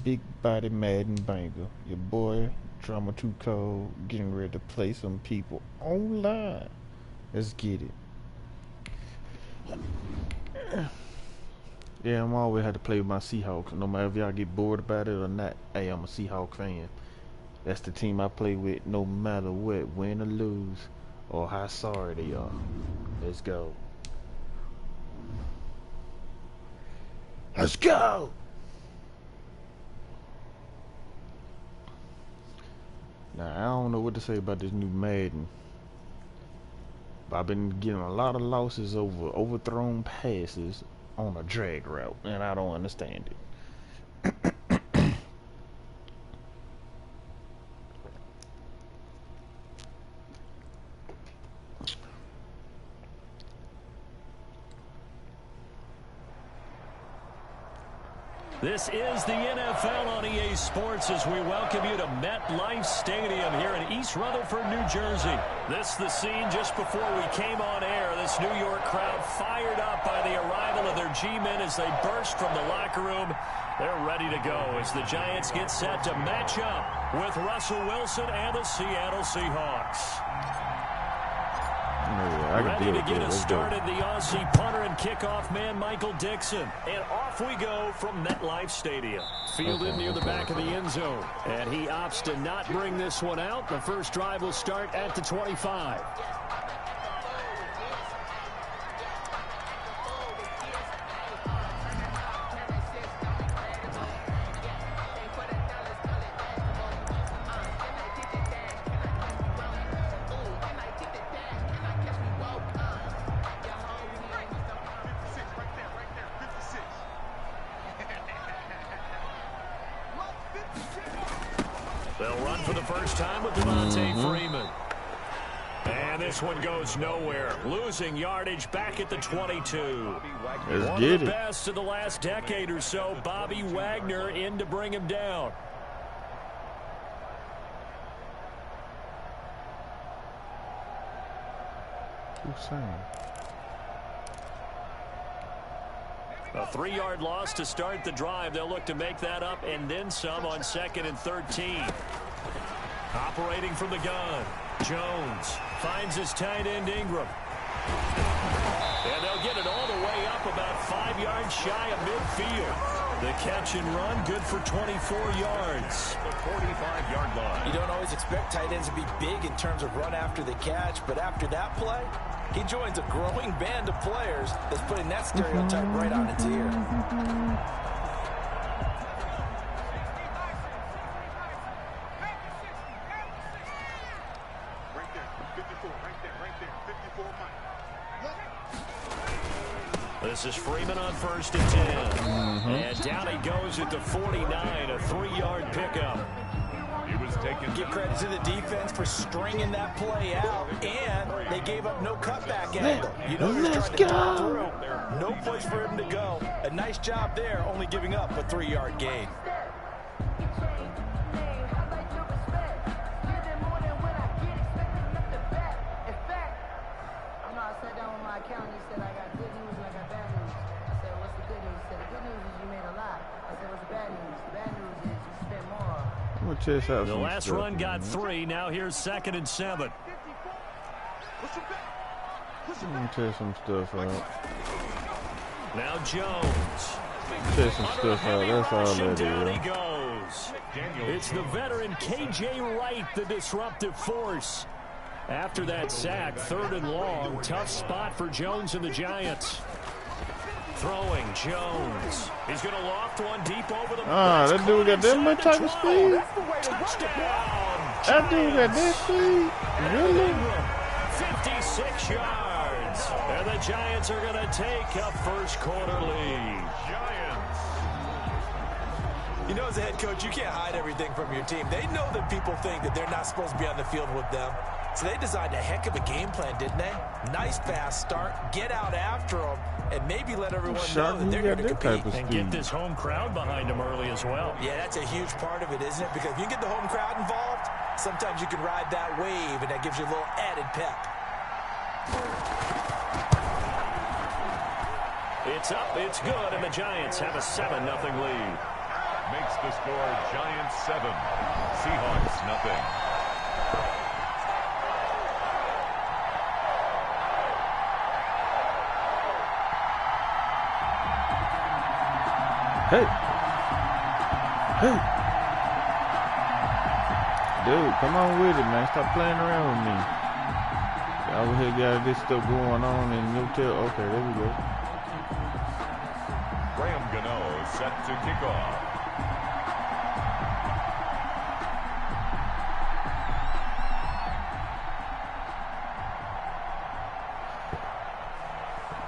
big body Madden banger. Your boy, Drama Too Cold, getting ready to play some people online. Let's get it. Yeah, I'm always had to play with my Seahawks. No matter if y'all get bored about it or not, hey, I'm a Seahawks fan. That's the team I play with no matter what, win or lose, or how sorry they are. Let's go. Let's go! Now, I don't know what to say about this new Madden. But I've been getting a lot of losses over overthrown passes on a drag route, and I don't understand it. This is the NFL on EA Sports as we welcome you to MetLife Stadium here in East Rutherford, New Jersey. This is the scene just before we came on air. This New York crowd fired up by the arrival of their G-men as they burst from the locker room. They're ready to go as the Giants get set to match up with Russell Wilson and the Seattle Seahawks. Ready to get us started, the Aussie punter and kickoff man, Michael Dixon. And off we go from MetLife Stadium. Fielded near the back of the end zone. And he opts to not bring this one out. The first drive will start at the 25. They'll run for the first time with Freeman. And this one goes nowhere. Losing yardage back at the 22. One of the best of the last decade or so. Bobby Wagner in to bring him down. Who's saying? A 3-yard loss to start the drive. They'll look to make that up and then some on 2nd and 13. Operating from the gun. Jones finds his tight end Ingram. And they'll get it all the way up about 5 yards shy of midfield. The catch and run good for 24 yards. The 45-yard line. You don't always expect tight ends to be big in terms of run after the catch, but after that play, he joins a growing band of players that's putting that stereotype right on its ear. This is Freeman on 1st and 10. And down he goes at the 49, a 3-yard pickup. Give credit to the defense for stringing that play out, and they gave up no cutback angle. You know, he was trying to cut through. No place for him to go. A nice job there, only giving up a 3-yard gain. The last run got 3. Now here's 2nd and 7. Let me tell you some stuff out. Now Jones. Tell you some stuff out. That's all that down is. he goes. It's the veteran K.J. Wright, the disruptive force. After that sack, 3rd and long. Tough spot for Jones and the Giants. Throwing Jones. He's going to loft one deep over the. That dude got that much type of speed. Touchdown. That dude got that speed. Really? 56 yards. And the Giants are going to take a first quarter lead. Giants. You know, as a head coach, you can't hide everything from your team. They know that people think that they're not supposed to be on the field with them. So they designed a heck of a game plan, didn't they? Nice fast start, get out after them, and maybe let everyone know that they're going to compete. And get this home crowd behind them early as well. Yeah, that's a huge part of it, isn't it? Because if you get the home crowd involved, sometimes you can ride that wave, and that gives you a little added pep. It's up, it's good, and the Giants have a 7-0 lead. makes the score Giants 7, Seahawks nothing. Hey. Hey. Dude, come on with it, man. Stop playing around with me. Over here got this stuff going on in your tail. Okay, there we go. Graham Gano set to kick off.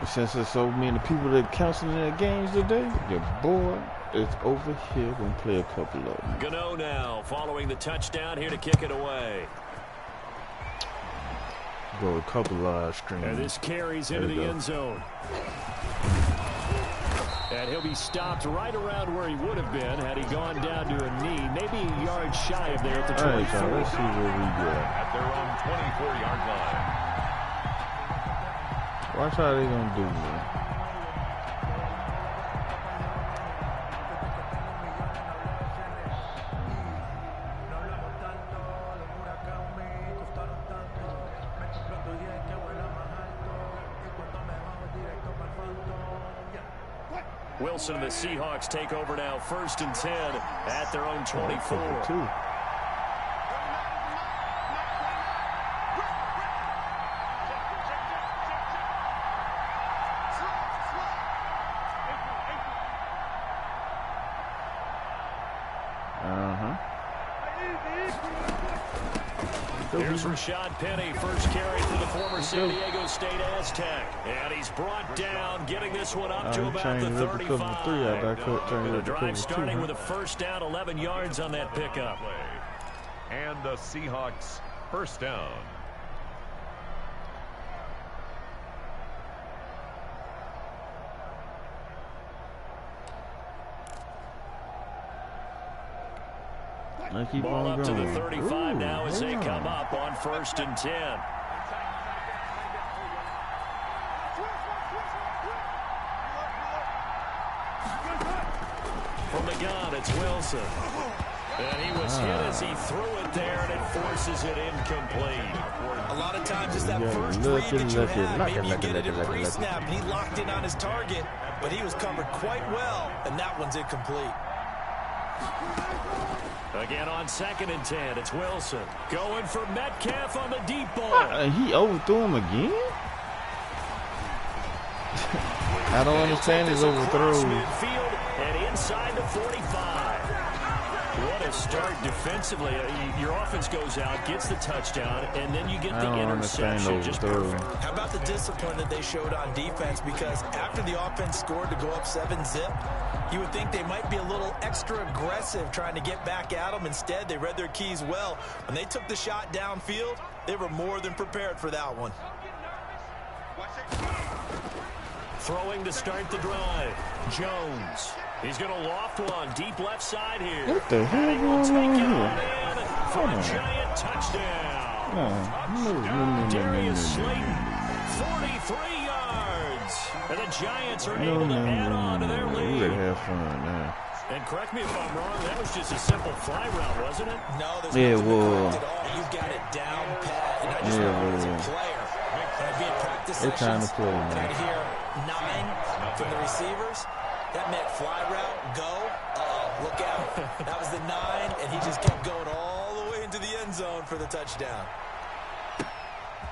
Since there's so many people that canceling their games today, your boy is over here gonna play a couple of them. Gano now following the touchdown here to kick it away. Go a couple live streams. And this carries into the end zone. And he'll be stopped right around where he would have been had he gone down to a knee, maybe a yard shy of there at the 24. Right, so let's see where we go. At their own 24-yard line. Watch how they gonna do, man. Wilson and the Seahawks take over now, 1st and 10 at their own 24. Here's Rashad Penny, first carry for the former San Diego State Aztec. And he's brought down, getting this one up to about the 35. The drive starting with a first down, 11 yards on that pickup. And the Seahawks first down. Ball up to the 35 now as they come up on 1st and 10. From the gun, it's Wilson. And he was hit as he threw it there, and it forces it incomplete. A lot of times it's that first read that you have. Maybe you get it in pre-snap, and he locked in on his target, but he was covered quite well, and that one's incomplete. Again on 2nd and 10, it's Wilson going for Metcalf on the deep ball. He overthrew him again? I don't understand his overthrow. Midfield and inside the 45. What a start defensively. Your offense goes out, gets the touchdown, and then you get the interception. Just perfect. How about the discipline that they showed on defense? Because after the offense scored to go up 7-zip, you would think they might be a little extra aggressive trying to get back at them. Instead, they read their keys well. When they took the shot downfield, they were more than prepared for that one. Throwing to start the drive. Jones. He's going to loft one deep left side here. What the hell is going on here? For a giant touchdown. Darius Slayton, 43 yards. And the Giants are able to add on to their lead. We have fun now. And correct me if I'm wrong, that was just a simple fly route, wasn't it? No, there's nothing correct at all. You've got it down pat. And I just remember as a player, when I'd be in practice sessions, and I'd hear 9 from the receivers. That meant fly route, go, look out. That was the 9, and he just kept going all the way into the end zone for the touchdown.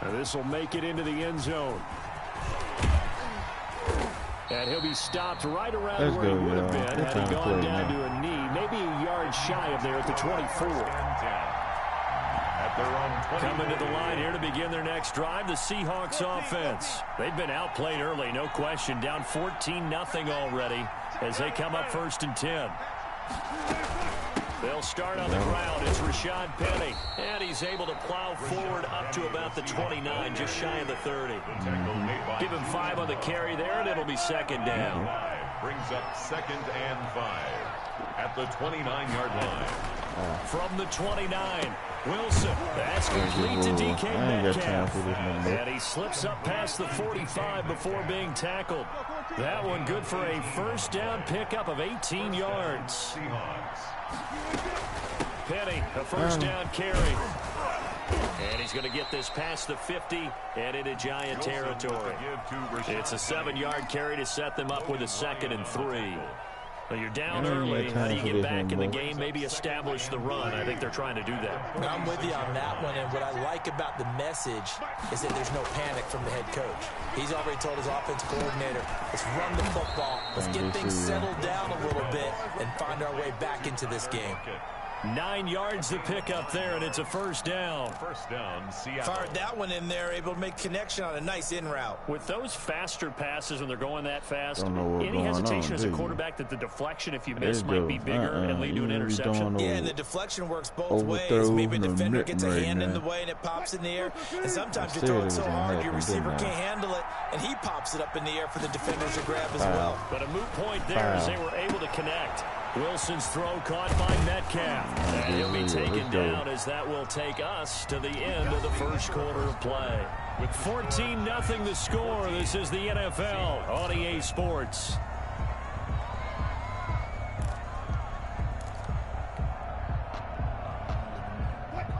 And this will make it into the end zone. And he'll be stopped right around where he would have been had he gone down to a knee, maybe a yard shy of there at the 24. Coming to the line here to begin their next drive, the Seahawks offense. They've been outplayed early, no question, down 14-0 already as they come up 1st and 10. They'll start on the ground. It's Rashad Penny, and he's able to plow forward up to about the 29, just shy of the 30. Give him 5 on the carry there, and it'll be 2nd down. Brings up 2nd and 5 at the 29-yard line. From the 29, Wilson. That's complete to DK Metcalf. And he slips up past the 45 before being tackled. That one good for a first down pickup of 18 yards. Penny, a first down carry. And he's going to get this past the 50 and into Giant territory. It's a 7-yard carry to set them up with a 2nd and 3. Well, you're down early. How do you get back in the game, maybe establish the run? I think they're trying to do that. I'm with you on that one, and what I like about the message is that there's no panic from the head coach. He's already told his offensive coordinator, let's run the football, let's get things settled down a little bit, and find our way back into this game. 9 yards to pick up there, and it's a first down. First down, Seattle. Fired that one in there, able to make connection on a nice in route. With those faster passes when they're going that fast, any hesitation as a quarterback that the deflection, if you miss, might be bigger and lead to an interception? Yeah, and the deflection works both ways. Maybe a defender gets a hand in the way and it pops in the air. And sometimes you throw it so hard your receiver can't handle it, and he pops it up in the air for the defenders to grab as well. But a moot point there as they were able to connect. Wilson's throw caught by Metcalf. And he'll be taken down as that will take us to the end of the first quarter of play. With 14-0 the score, this is the NFL on EA Sports.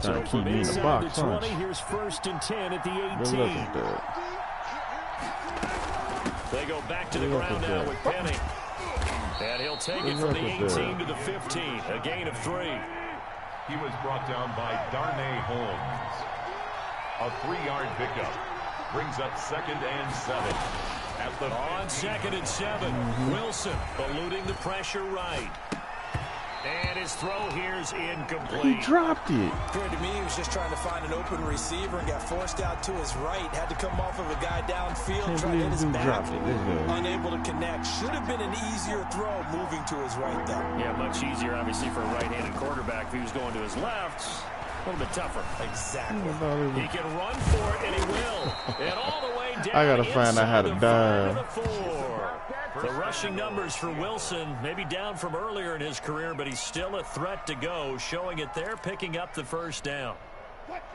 So from inside the 20, here's 1st and 10 at the 18. They go back to the ground now with Penny. And he'll take it from the 18 to the 15, a gain of 3. He was brought down by Darnay Holmes. A 3-yard pickup brings up 2nd and 7. At the on 2nd and 7, Wilson eluding the pressure right. And his throw here is incomplete. He dropped it. Appeared to me he was just trying to find an open receiver and got forced out to his right. Had to come off of a guy downfield, trying to hit his back. Unable to connect. Should have been an easier throw moving to his right, though. Yeah, much easier, obviously, for a right-handed quarterback. If he was going to his left, a little bit tougher. Exactly. He can run for it, and he will. And all the way down. I got to find out how to dive. The rushing numbers for Wilson, maybe down from earlier in his career, but he's still a threat to go, showing it there, picking up the first down.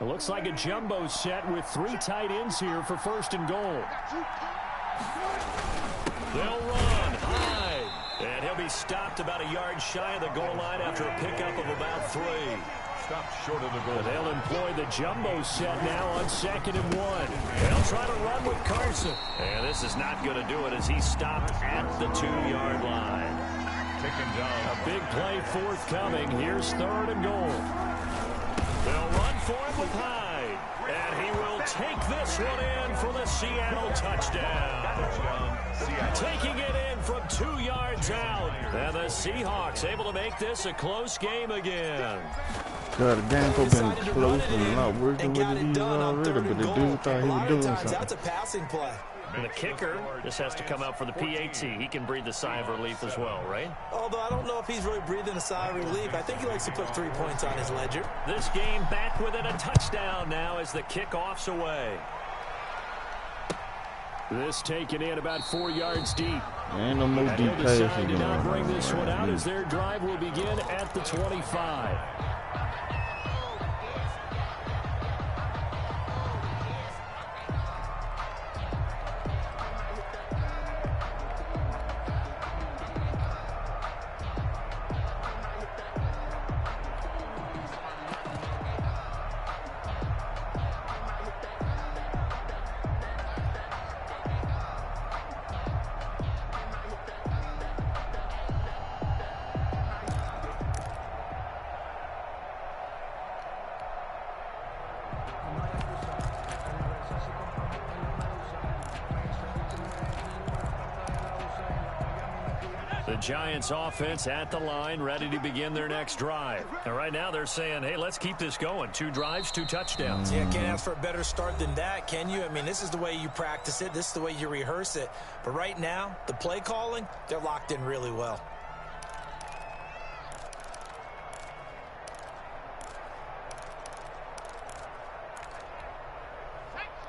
It looks like a jumbo set with 3 tight ends here for 1st and goal. They'll run high, and he'll be stopped about a yard shy of the goal line after a pickup of about 3. Stopped short of the goal. They'll employ the jumbo set now on 2nd and 1. They'll try to run with Carson. And this is not going to do it as he's stopped at the 2-yard line. Taken down. A big play forthcoming. Here's 3rd and goal. They'll run for it with Hyde. And he will take this one in for the Seattle touchdown. Taking it in from 2 yards out. And the Seahawks able to make this a close game again. God, the game could have been close and not working with it already, but the dude thought he was doing something. That's a passing play. And the kicker just has to come out for the PAT. He can breathe a sigh of relief as well, right? Although I don't know if he's really breathing a sigh of relief. I think he likes to put 3 points on his ledger. This game back within a touchdown now as the kickoff's away. This taken in about 4 yards deep. Ain't no more deep passes going to not on. bring this one out as their drive will begin at the 25. The Giants offense at the line, ready to begin their next drive. And right now they're saying, hey, let's keep this going. 2 drives, 2 touchdowns. Yeah, can't ask for a better start than that, can you? I mean, this is the way you practice it. This is the way you rehearse it. But right now, the play calling, they're locked in really well.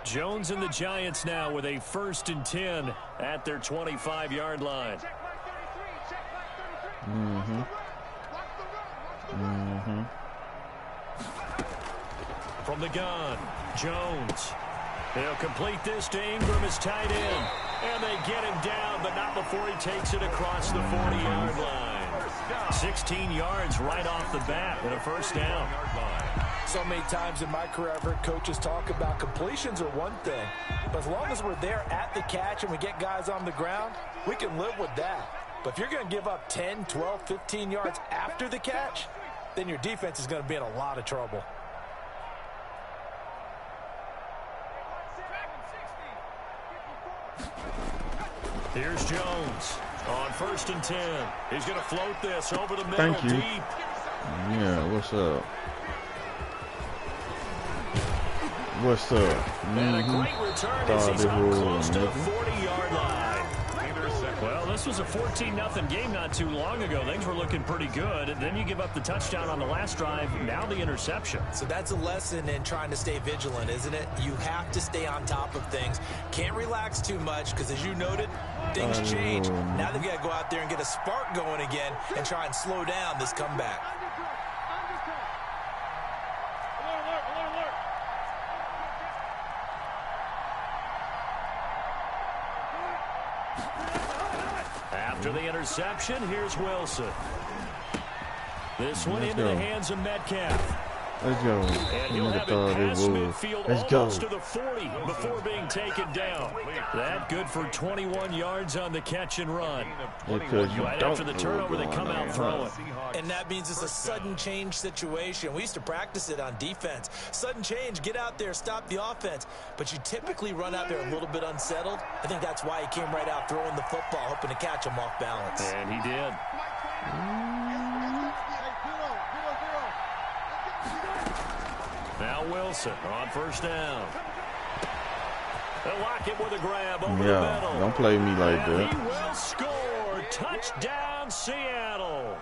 Jones and the Giants now with a 1st and 10 at their 25-yard line. From the gun, Jones. They'll complete this to Ingram as tight end. And they get him down, but not before he takes it across the 40-yard line. 16 yards right off the bat and a first down. So many times in my career, I've heard coaches talk about completions are one thing, but as long as we're there at the catch and we get guys on the ground, we can live with that. But if you're going to give up 10, 12, 15 yards after the catch, then your defense is going to be in a lot of trouble. Here's Jones on 1st and 10. He's going to float this over the middle. Thank you. Deep. Yeah, what's up? What's up? And a great return as he's up close to the 40-yard line. Well, this was a 14-0 game not too long ago. Things were looking pretty good. And then you give up the touchdown on the last drive. Now the interception. So that's a lesson in trying to stay vigilant, isn't it? You have to stay on top of things. Can't relax too much because, as you noted, things change. Now they've got to go out there and get a spark going again and try and slow down this comeback. After the interception, here's Wilson. This one into the hands of Metcalf. Let's go. And he'll have it past midfield almost to the 40 before being taken down. That good for 21 yards on the catch and run. Right after the turnover, they come out throwing. And that means it's a sudden change situation. We used to practice it on defense. Sudden change, get out there, stop the offense. But you typically run out there a little bit unsettled. I think that's why he came right out throwing the football, hoping to catch him off balance. And he did. Now Wilson on 1st down. They'll lock it with a grab over the middle. Don't play me like and that. He will score. Touchdown, Seattle.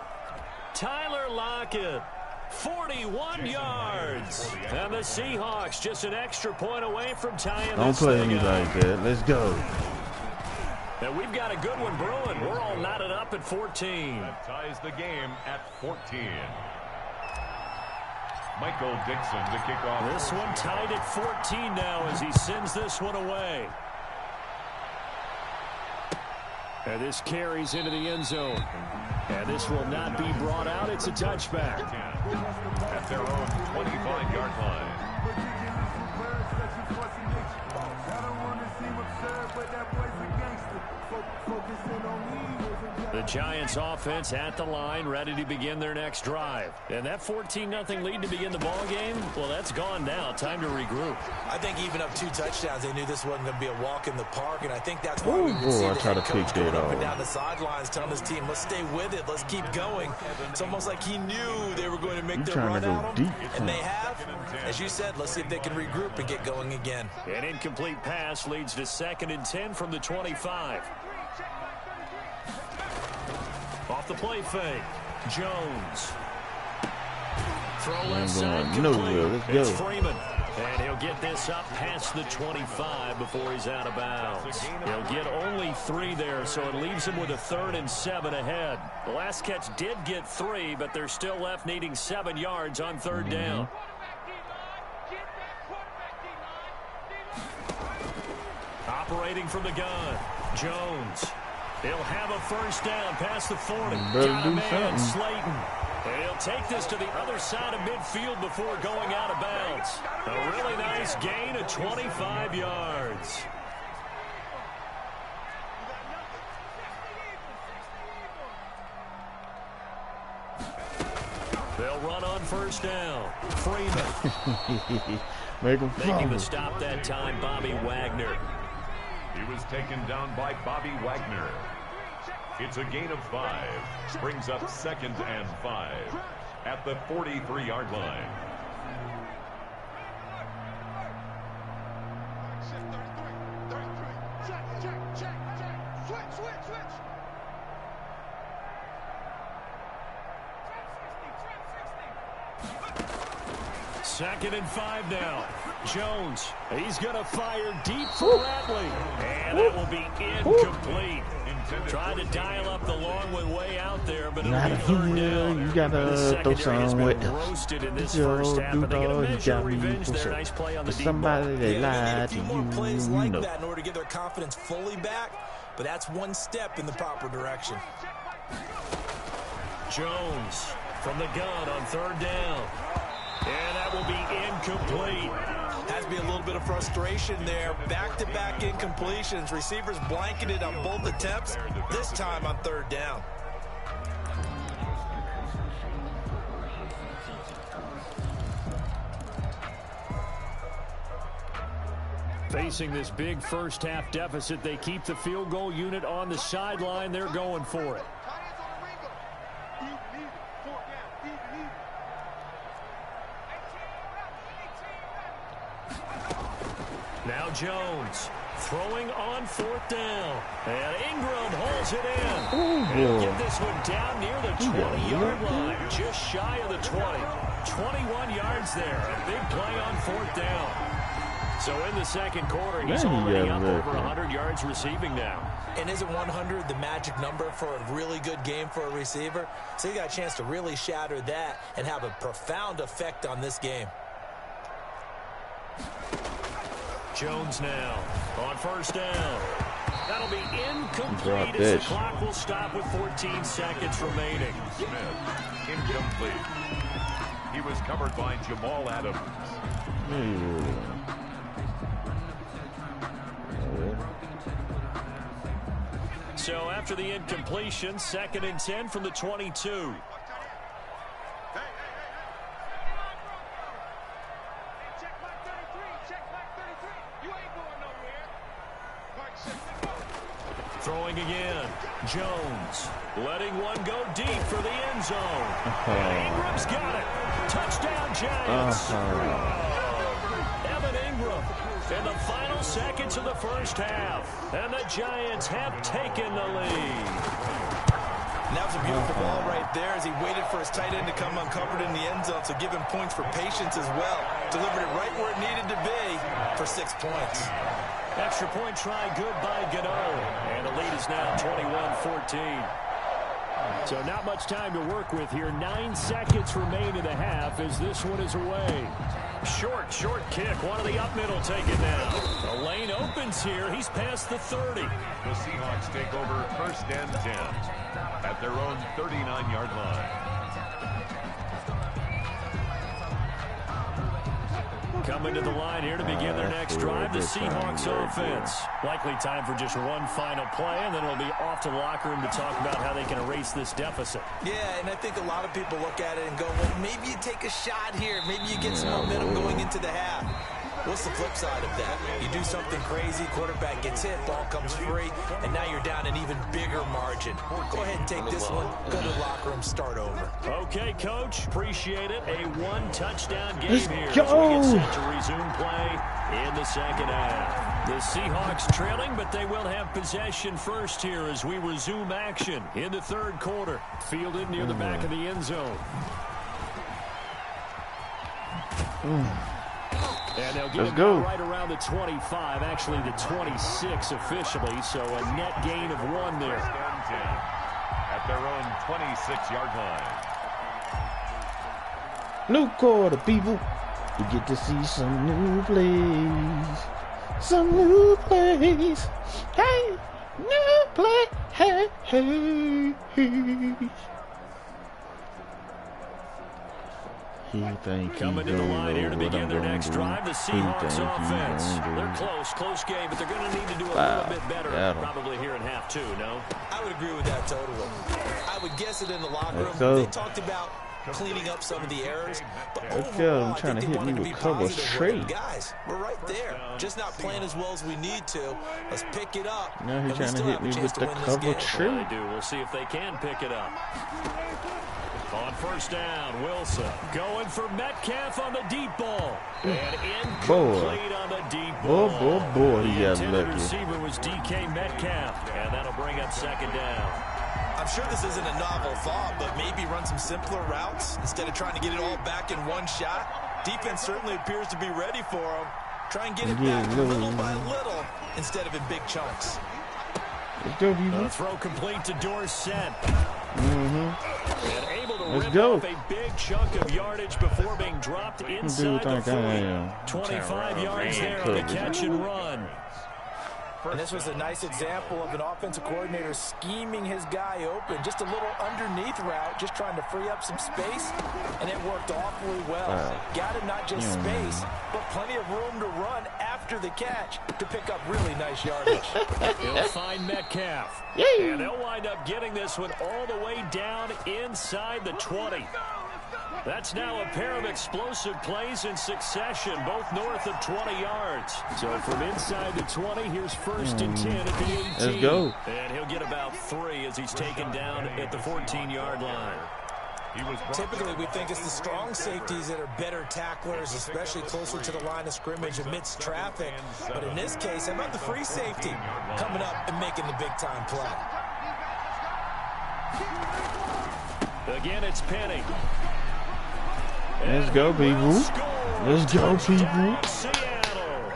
Tyler Lockett, 41 yards. And the Seahawks just an extra point away from tying Don't this play thing me up. like that. Let's go. And we've got a good one brewing. We're all knotted up at 14. That ties the game at 14. Michael Dixon to kick off. This one tied at 14 now as he sends this one away. And this carries into the end zone. And this will not be brought out. It's a touchback. At their own 25-yard line. The Giants offense at the line, ready to begin their next drive. And that 14-0 lead to begin the ball game, well, that's gone now. Time to regroup. I think even up 2 touchdowns, they knew this wasn't going to be a walk in the park, and I think that's why we would see the head coach going up and down the sidelines telling his team, let's stay with it, let's keep going. It's almost like he knew they were going to make their run out him, and they have. As you said, let's see if they can regroup and get going again. An incomplete pass leads to 2nd and 10 from the 25. Off the play fake, Jones. Throw left side complete. It's Freeman. And he'll get this up past the 25 before he's out of bounds. He'll get only 3 there, so it leaves him with a 3rd and 7 ahead. The last catch did get 3, but they're still left needing 7 yards on 3rd down. Operating from the gun, Jones. He'll have a 1st down past the 40. Got a man, Slayton. And he'll take this to the other side of midfield before going out of bounds. A really nice gain of 25 yards. They'll run on 1st down. Freeman. Making the stop that time, Bobby Wagner. He was taken down by Bobby Wagner. It's a gain of 5. Brings up 2nd and 5 at the 43-yard line. Second and 5 now. Jones, he's going to fire deep for Ratley. And that will be incomplete. Trying to dial up the long one way out there, but Not it'll be third down. you gotta throw some with roasted in this Joe first half, but they get a Dudall, you measure got of me revenge for there. sure. Nice play on the But deep somebody ball. they They need a lied to few you, more plays you like know. that in order to get their confidence fully back, but that's one step in the proper direction. Jones from the gun on third down. And that will be incomplete. Has to be a little bit of frustration there. Back-to-back incompletions. Receivers blanketed on both attempts, this time on third down. Facing this big first half deficit, they keep the field goal unit on the sideline. They're going for it. Now Jones throwing on fourth down. And Ingram holds it in. He'll get this one down near the 20-yard line. Just shy of the 20. 21 yards there. A big play on fourth down. So in the second quarter, he's already up over 100 yards receiving now. And isn't 100 the magic number for a really good game for a receiver? So he got a chance to really shatter that and have a profound effect on this game. Jones now on first down. That'll be incomplete as the clock will stop with 14 seconds remaining. Smith, incomplete. He was covered by Jamal Adams. So after the incompletion, 2nd and 10 from the 22. Throwing again. Jones letting one go deep for the end zone. And Ingram's got it. Touchdown, Giants. Evan Ingram in the final seconds of the first half. And the Giants have taken the lead. And that was a beautiful ball right there as he waited for his tight end to come uncovered in the end zone. So give him points for patience as well. Delivered it right where it needed to be for 6 points. Extra point try good by Gano. And the lead is now 21-14. So not much time to work with here. 9 seconds remain in the half as this one is away. Short kick. One of the up middle taken now. The lane opens here. He's past the 30. The Seahawks take over 1st and 10 at their own 39-yard line. Coming to the line here to begin their next drive, the Seahawks offense. Likely time for just one final play, and then it'll be off to the locker room to talk about how they can erase this deficit. Yeah, and I think a lot of people look at it and go, well, maybe you take a shot here. Maybe you get some momentum going into the half. What's the flip side of that? You do something crazy, quarterback gets hit, ball comes free, and now you're down an even bigger margin. Go ahead and take this one, go to the locker room, start over. Okay, Coach, appreciate it. A one-touchdown game Let's here go. as we get set to resume play in the second half. The Seahawks trailing, but they will have possession first here as we resume action in the third quarter. Fielded near the back of the end zone. And they'll get it right around the 25, actually the 26 officially, so a net gain of 1 there. 1st and 10 at their own 26-yard line. New quarter, people. You get to see some new plays. Some new plays. Hey, new play. Hey, hey, hey. Coming to the line here to begin their next drive, the Seahawks offense. They're close game, but they're going to need to do a little bit better probably here in half 2, no? I would agree with that totally. I would guess it in the locker room. They talked about cleaning up some of the errors, but overall, I think they wanted to be positive. Guys, we're right there. Just not playing as well as we need to. Let's pick it up. Now he's trying to hit me with the cover tree. Well, they do. We'll see if they can pick it up. On first down, Wilson going for Metcalf on the deep ball. And incomplete on the deep ball. Boy, he got lucky. The receiver was DK Metcalf, and that'll bring up 2nd down. I'm sure this isn't a novel thought, but maybe run some simpler routes instead of trying to get it all back in one shot. Defense certainly appears to be ready for them. Try and get it back little by little instead of in big chunks. Let's go, people. The throw complete to Dorsett. Mm-hmm. And able to Let's rip go. off a big chunk of yardage before being dropped inside the 40. 25 yards there on the catch and run. And this was a nice example of an offensive coordinator scheming his guy open. Just a little underneath route, just trying to free up some space, and it worked awfully well. Got him not just space, but plenty of room to run after the catch to pick up really nice yardage. He'll find Metcalf. And they'll wind up getting this one all the way down inside the 20. That's now a pair of explosive plays in succession, both north of 20 yards. So from inside the 20, here's 1st and 10 at the 18. Let's go. And he'll get about 3 as he's taken down at the 14-yard line. Typically, we think it's the strong safeties that are better tacklers, especially closer to the line of scrimmage amidst traffic. But in this case, how about the free safety coming up and making the big-time play? Again, it's Penny. Let's go, people. Let's go, people. Seattle.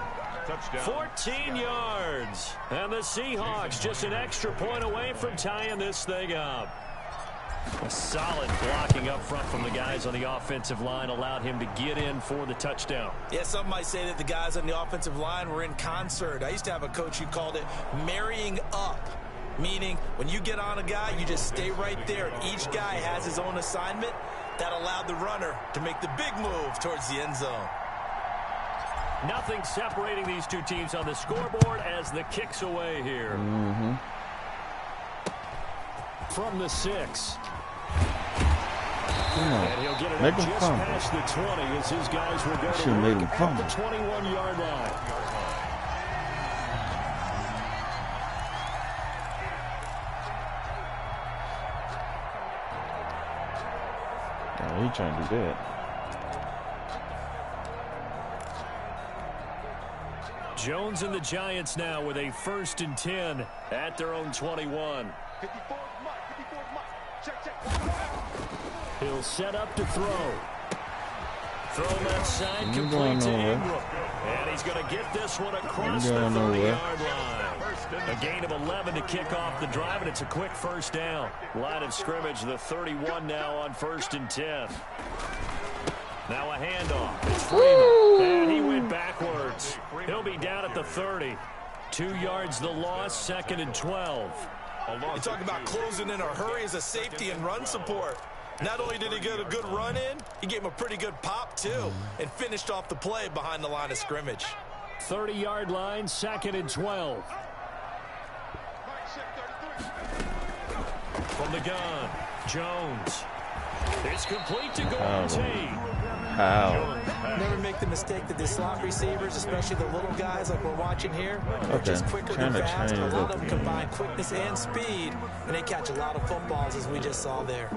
14 yards. And the Seahawks just an extra point away from tying this thing up. A solid blocking up front from the guys on the offensive line allowed him to get in for the touchdown. Yeah, some might say that the guys on the offensive line were in concert. I used to have a coach who called it marrying up. Meaning, when you get on a guy, you just stay right there. Each guy has his own assignment. That allowed the runner to make the big move towards the end zone. Nothing separating these two teams on the scoreboard as the kick's away here. From the 6. And he'll get it just past the 20 as his guys will go to work at the 21-yard line. He trying to do that. Jones and the Giants now with a 1st and 10 at their own 21. He'll set up to throw. Throw left side, complete to Ingram. And he's going to get this one across the 30-yard line. A gain of 11 to kick off the drive, and it's a quick first down. Line of scrimmage, the 31 now on 1st and 10. Now a handoff. It's Freeman. And he went backwards. He'll be down at the 30. 2 yards the loss, 2nd and 12. You talk about closing in a hurry as a safety and run support. Not only did he get a good run in, he gave him a pretty good pop, too, and finished off the play behind the line of scrimmage. 30-yard line, 2nd and 12. From the gun, Jones. It's complete to Golden Tate. Never make the mistake that the slot receivers, especially the little guys like we're watching here, are just quicker than fast. A lot of them combine quickness and speed, and they catch a lot of footballs, as we just saw there.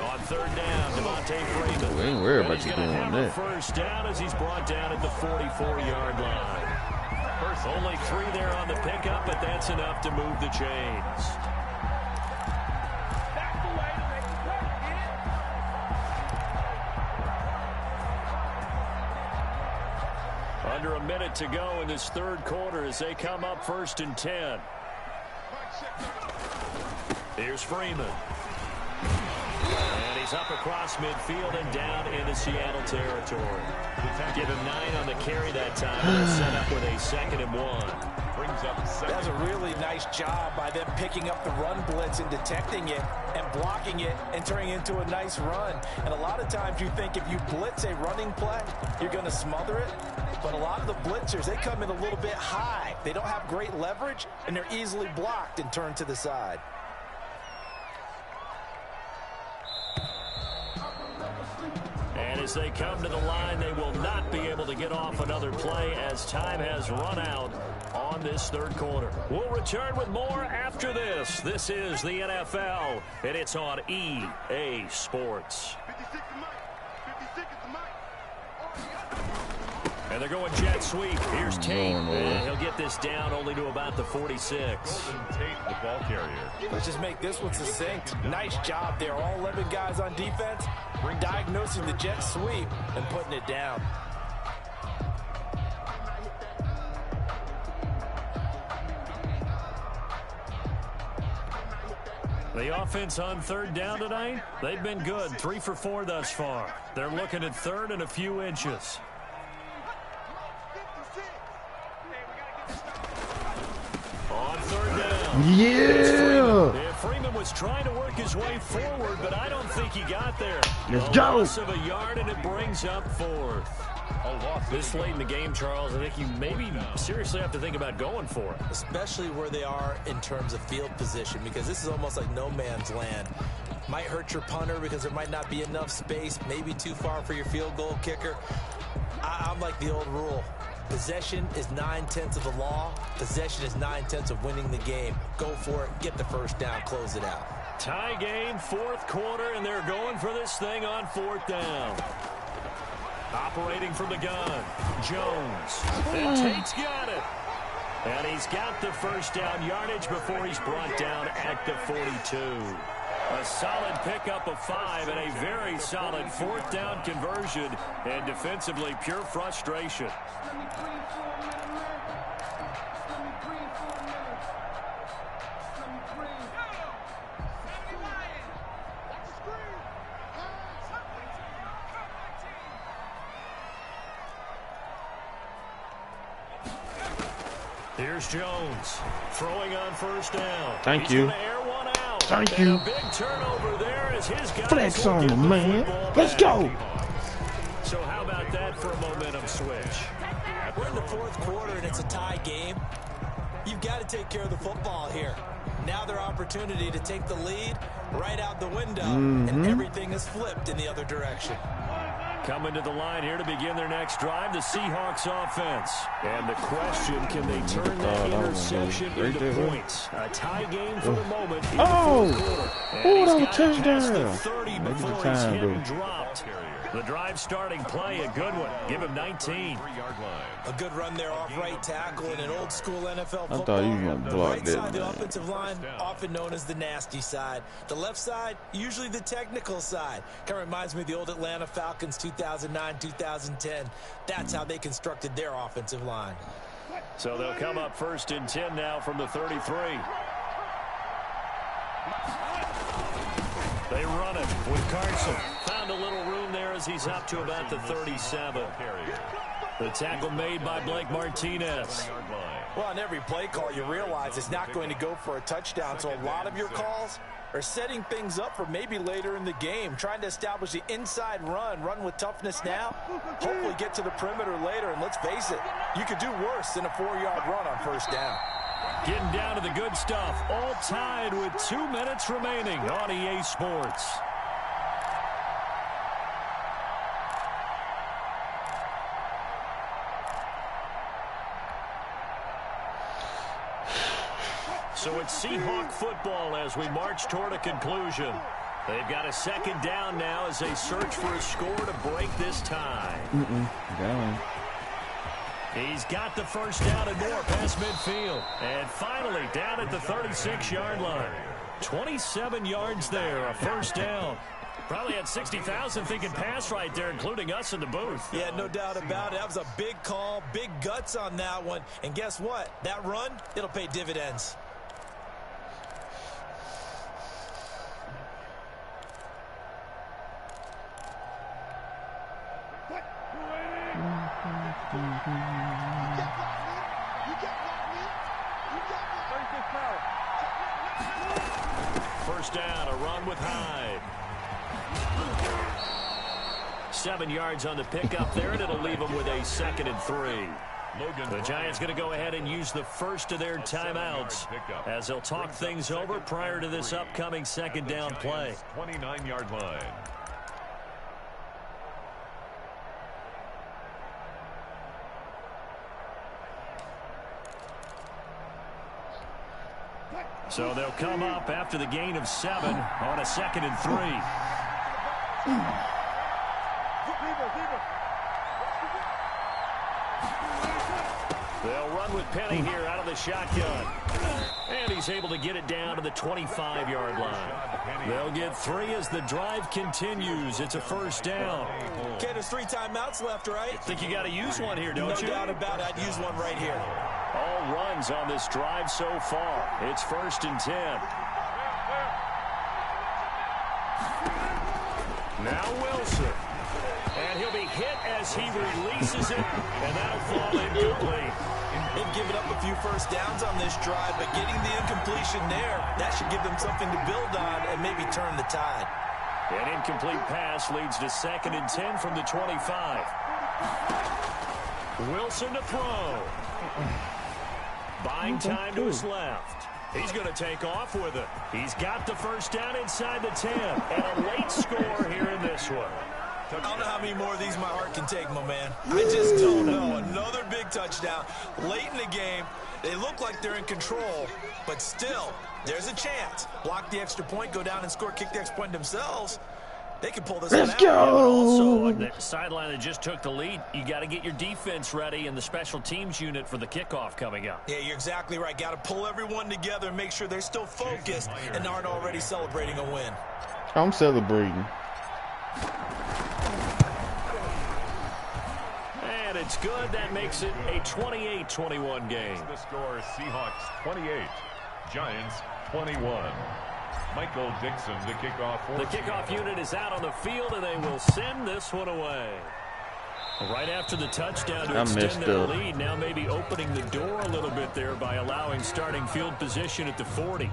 On 3rd down, Devontae Freeman. We ain't worried about you doing that. First down as he's brought down at the 44-yard line. Only 3 there on the pickup, but that's enough to move the chains. Under a minute to go in this 3rd quarter as they come up 1st and 10. Here's Freeman. And he's up across midfield and down into Seattle territory. Give him 9 on the carry that time. And set up with a 2nd and 1. That's a really nice job by them picking up the run blitz and detecting it and blocking it and turning it into a nice run. And a lot of times you think if you blitz a running play, you're going to smother it. But a lot of the blitzers, they come in a little bit high. They don't have great leverage, and they're easily blocked and turned to the side. And as they come to the line, they will not be able to get off another play as time has run out on this 3rd quarter. We'll return with more after this. This is the NFL, and it's on EA Sports. And they're going jet sweep. Here's Tate. And he'll get this down only to about the 46. Tate, the ball carrier. Let's just make this one succinct. Nice job there. All 11 guys on defense diagnosing the jet sweep and putting it down. The offense on third down tonight, they've been good. 3 for 4 thus far. They're looking at third and a few inches. On third down. Yeah. Freeman was trying to work his way forward, but I don't think he got there. Let's go. Loss of a yard, and it brings up fourth. This late in the game, Charles, I think you maybe seriously have to think about going for it. Especially where they are in terms of field position, because this is almost like no man's land. Might hurt your punter because there might not be enough space, maybe too far for your field goal kicker. I'm like the old rule. Possession is 9/10 of the law. Possession is 9/10 of winning the game. Go for it. Get the first down. Close it out. Tie game, fourth quarter, and they're going for this thing on fourth down. Operating from the gun, Jones. And Tate's got it. And he's got the first down yardage before he's brought down at the 42. A solid pickup of 5 and a very solid fourth down conversion. And defensively, pure frustration. Here's Jones throwing on first down. Thank you. Air one out. Thank and you. A big turnover there as his guys Flex will on get him, the man. football Let's back. go. So how about that for a momentum switch? We're in the fourth quarter, and it's a tie game. You've got to take care of the football here. Now their opportunity to take the lead right out the window, and everything is flipped in the other direction. Coming to the line here to begin their next drive, the Seahawks offense. And the question, can they turn that interception into points? A tie game for the moment. Oh, that was a touchdown. touchdown. 30 Make it before a he's time, hit bro. and dropped. The drive starting play, a good one. Give him 19. A good run there off right tackle in an old school NFL football. I thought you were going to block right that, side, the man. offensive line, often known as the nasty side. The left side, usually the technical side. Kind of reminds me of the old Atlanta Falcons 2009, 2010. That's how they constructed their offensive line. So they'll come up first and 10 now from the 33. They run it with Carson. Found a little room there as he's up to about the 37. The tackle made by Blake Martinez. Well, on every play call, you realize it's not going to go for a touchdown. So a lot of your calls are setting things up for maybe later in the game, trying to establish the inside run with toughness now, hopefully get to the perimeter later. And let's face it, you could do worse than a 4-yard run on first down. Getting down to the good stuff, all tied with 2 minutes remaining on EA Sports. So it's Seahawk football as we march toward a conclusion. They've got a second down now as they search for a score to break this tie. Down. He's got the first down and more past midfield. And finally down at the 36-yard line. 27 yards there, a first down. Probably had 60,000 thinking pass right there, including us in the booth. Yeah, no doubt about it. That was a big call, big guts on that one. And guess what? That run, it'll pay dividends. First down, a run with Hyde. 7 yards on the pickup there, and it'll leave them with a 2nd and 3. The Giants going to go ahead and use the first of their timeouts as they'll talk things over prior to this upcoming second down play. 29-yard line. So they'll come up after the gain of 7 on a 2nd and 3. They'll run with Penny here out of the shotgun. And he's able to get it down to the 25-yard line. They'll get 3 as the drive continues. It's a first down. Okay, there's 3 timeouts left, right? Think you got to use one here, don't you? No doubt about it. I'd use one right here. All runs on this drive so far. It's 1st and 10. Now Wilson. And he'll be hit as he releases it, and that'll fall incomplete. They've given up a few first downs on this drive, but getting the incompletion there, that should give them something to build on and maybe turn the tide. An incomplete pass leads to 2nd and 10 from the 25. Wilson to throw. Buying time to his left. He's going to take off with it. He's got the first down inside the 10. And a late score here in this one. I don't know how many more of these my heart can take, my man. I just don't know. Another big touchdown. Late in the game, they look like they're in control, but still, there's a chance. Block the extra point, go down and score, kick the extra point themselves. They can pull this one out. Let's go! Also, the sideline that just took the lead, you got to get your defense ready and the special teams unit for the kickoff coming up. Yeah, you're exactly right. Got to pull everyone together and make sure they're still focused and aren't already celebrating a win. I'm celebrating. And it's good. That makes it a 28-21 game. The score is Seahawks 28, Giants 21. Michael Dixon to kick off. The kickoff unit is out on the field, and they will send this one away. Right after the touchdown to extend their lead, now maybe opening the door a little bit there by allowing starting field position at the 40.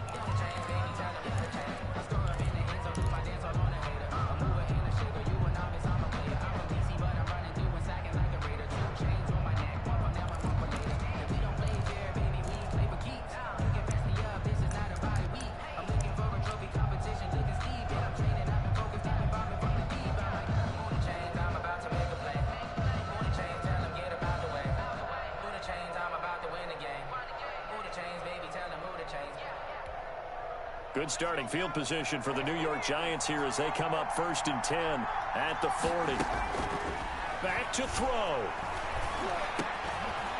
Good starting field position for the New York Giants here as they come up 1st and 10 at the 40. Back to throw.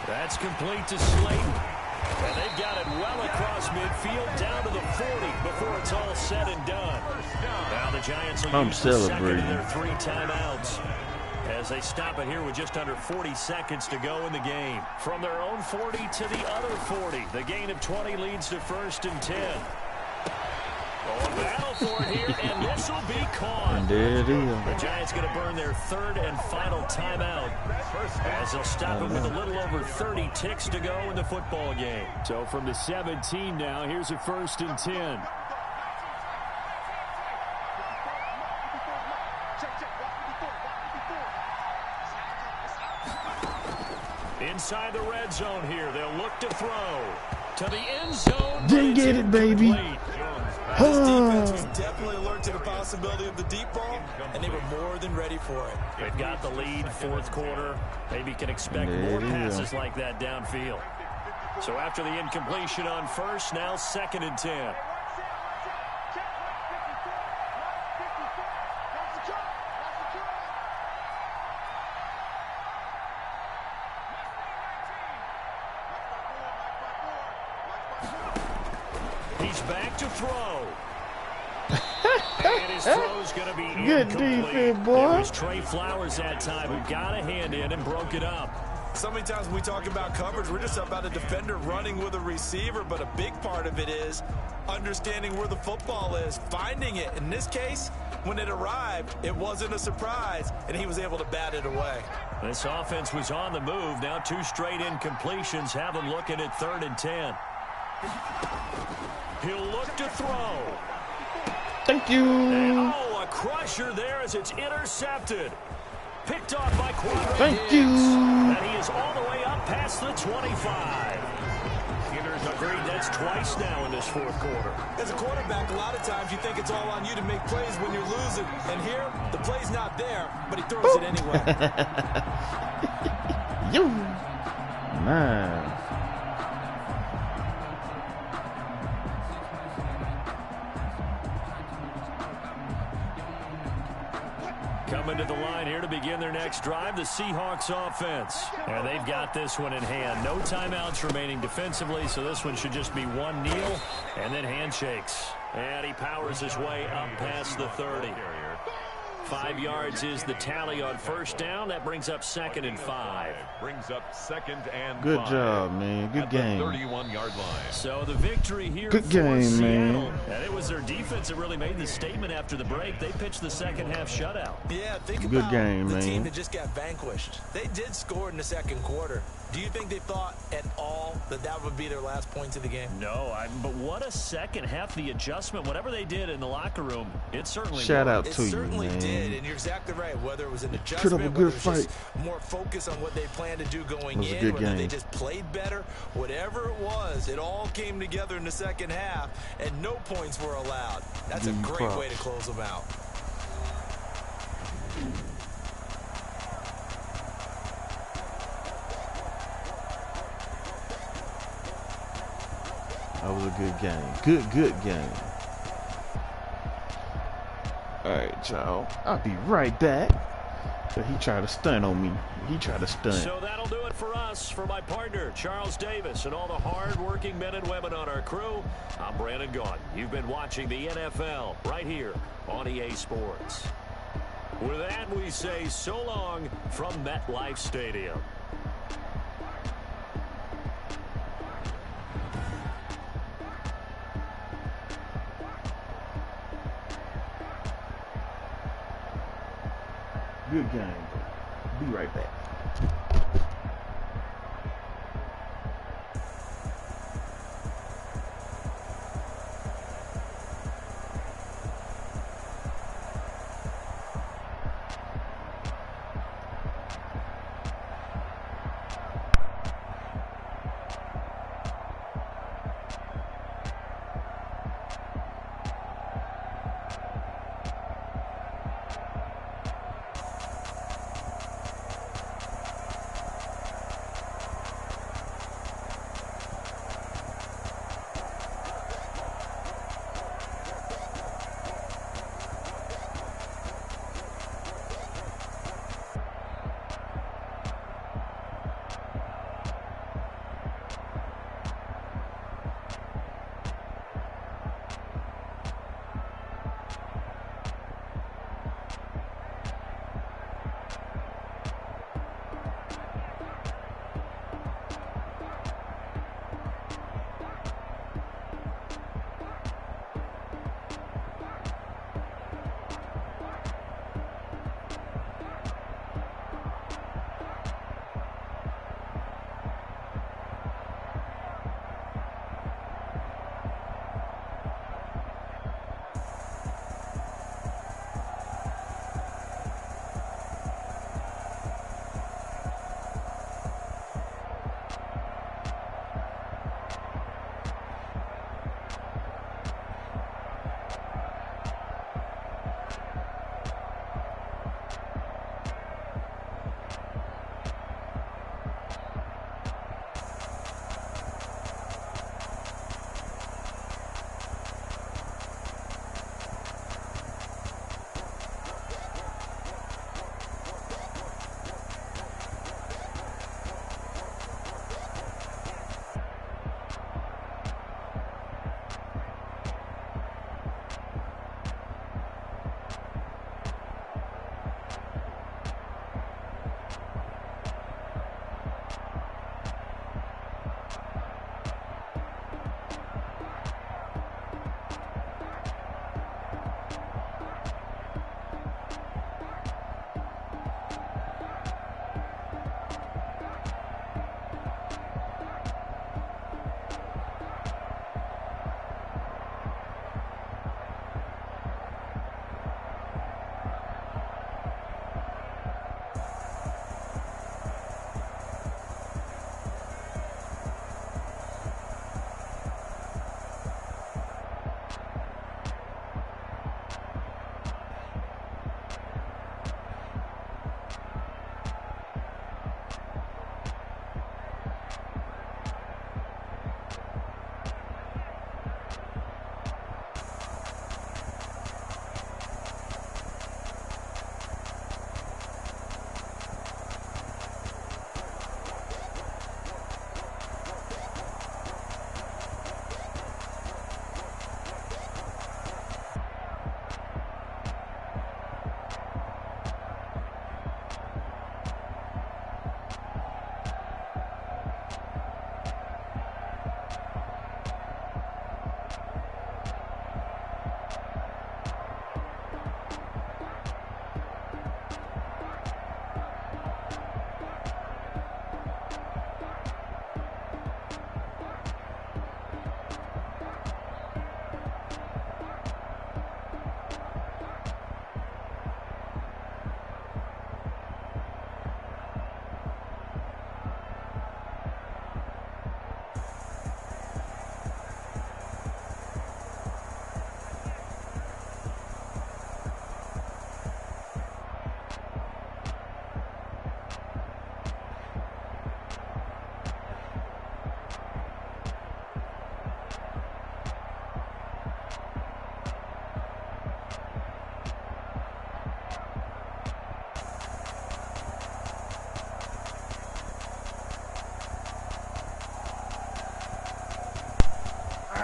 That's complete to Slayton. And they've got it well across midfield down to the 40 before it's all said and done. Now the Giants will use the second of their 3 timeouts as they stop it here with just under 40 seconds to go in the game. From their own 40 to the other 40. The gain of 20 leads to 1st and 10. Battle for it here, and this will be caught. And there it is. The Giants going to burn their 3rd and final timeout as they'll stop it with a little over 30 ticks to go in the football game. So from the 17 now, here's a 1st and 10. Inside the red zone here, they'll look to throw to the end zone. Didn't get it, baby. This defense was definitely alert to the possibility of the deep ball, and they were more than ready for it. They've got the lead, 4th quarter. Maybe can expect more passes like that downfield. So after the incompletion on 1st, now 2nd and 10. He's back to throw. And his throw's going to be good incomplete. defense, boy. It was Trey Flowers that time who got a hand in and broke it up. So many times when we talk about coverage, we're just about a defender running with a receiver, but a big part of it is understanding where the football is, finding it. In this case, when it arrived, it wasn't a surprise, and he was able to bat it away. This offense was on the move. Now 2 straight incompletions have them looking at 3rd and 10. He'll look to throw. Thank you. And, a crusher there as it's intercepted. Picked off by Quadra. Thank you. And he is all the way up past the 25. Agreed, that's twice now in this 4th quarter. As a quarterback, a lot of times you think it's all on you to make plays when you're losing. And here, the play's not there, but he throws it anyway. You. Man. Coming coming to the line here to begin their next drive, the Seahawks offense. And they've got this one in hand. No timeouts remaining defensively, so this one should just be one kneel and then handshakes. And he powers his way up past the 30. 5 yards is the tally on first down. That brings up 2nd and 5. Brings up 2nd and 5. Good job, man. Good game. 31-yard line. So the victory here Good for game, Seattle. man. And it was their defense that really made the statement after the break. They pitched the second half shutout. Yeah, think Good about game, the man. team that just got vanquished. They did score in the second quarter. Do you think they thought at all that that would be their last points of the game? No, but what a second half. The adjustment, whatever they did in the locker room, it certainly Shout worked. out to you, It certainly man. did, and you're exactly right. Whether it was an Put adjustment, up a whether good it was just fight. more focus on what they planned to do going It was a in, good whether they game. just played better, whatever it was, it all came together in the second half, and no points were allowed. That's a Give you great props. way to close them out. That was a good game. Good game. Alright, y'all. I'll be right back. So he tried to stunt on me. He tried to stunt. So that'll do it for us. For my partner, Charles Davis, and all the hard-working men and women on our crew, I'm Brandon Gaughan. You've been watching the NFL right here on EA Sports. With that, we say so long from MetLife Stadium. Good game. Be right back.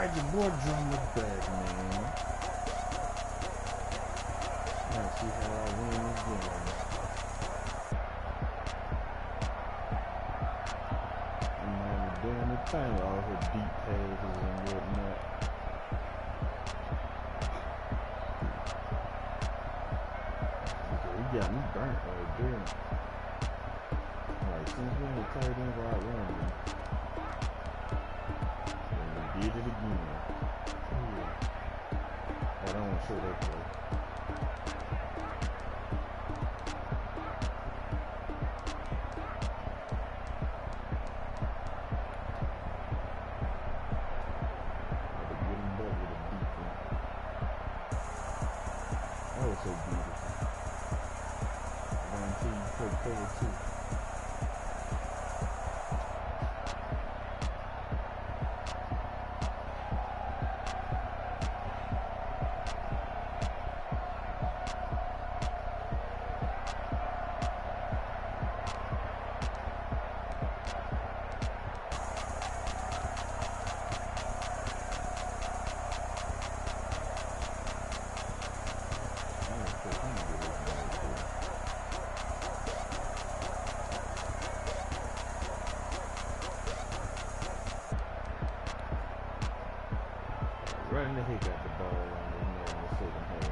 Alright, your boy Drummer back, man. Let's see how I win this game. I'm doing the thing, all her deep passes and whatnot. Okay, he got me burnt right there. Alright, since we ain't tight end right running, and we did it again. Yeah. I don't want to show that play. That was so beautiful. I guarantee you play cover too. Right in the heck got the ball on the second half.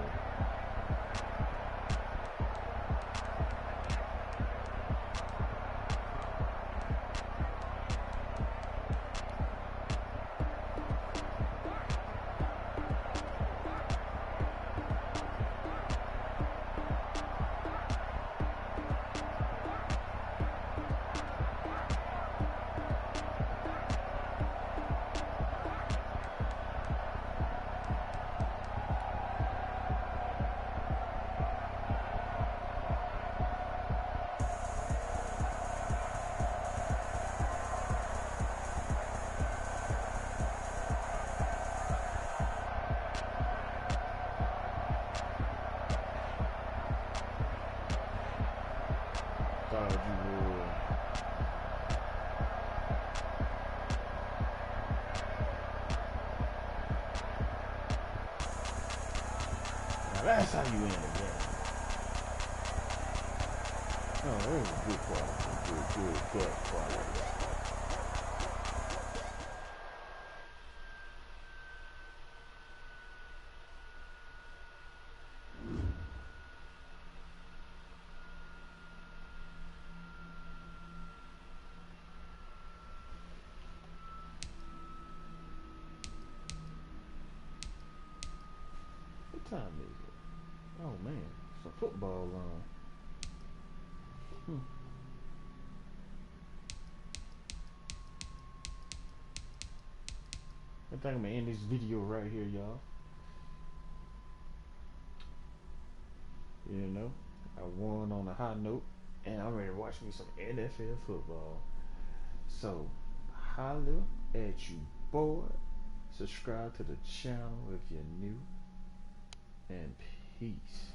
Thought you would. Now that's how you end the game. Oh, that was a good quality. Good quality. What time is it? Oh man, some football on. I think I'm gonna end this video right here, y'all. You know, I won on a high note, and I'm ready to watch me some NFL football. So, holla at you, boy. Subscribe to the channel if you're new, and peace.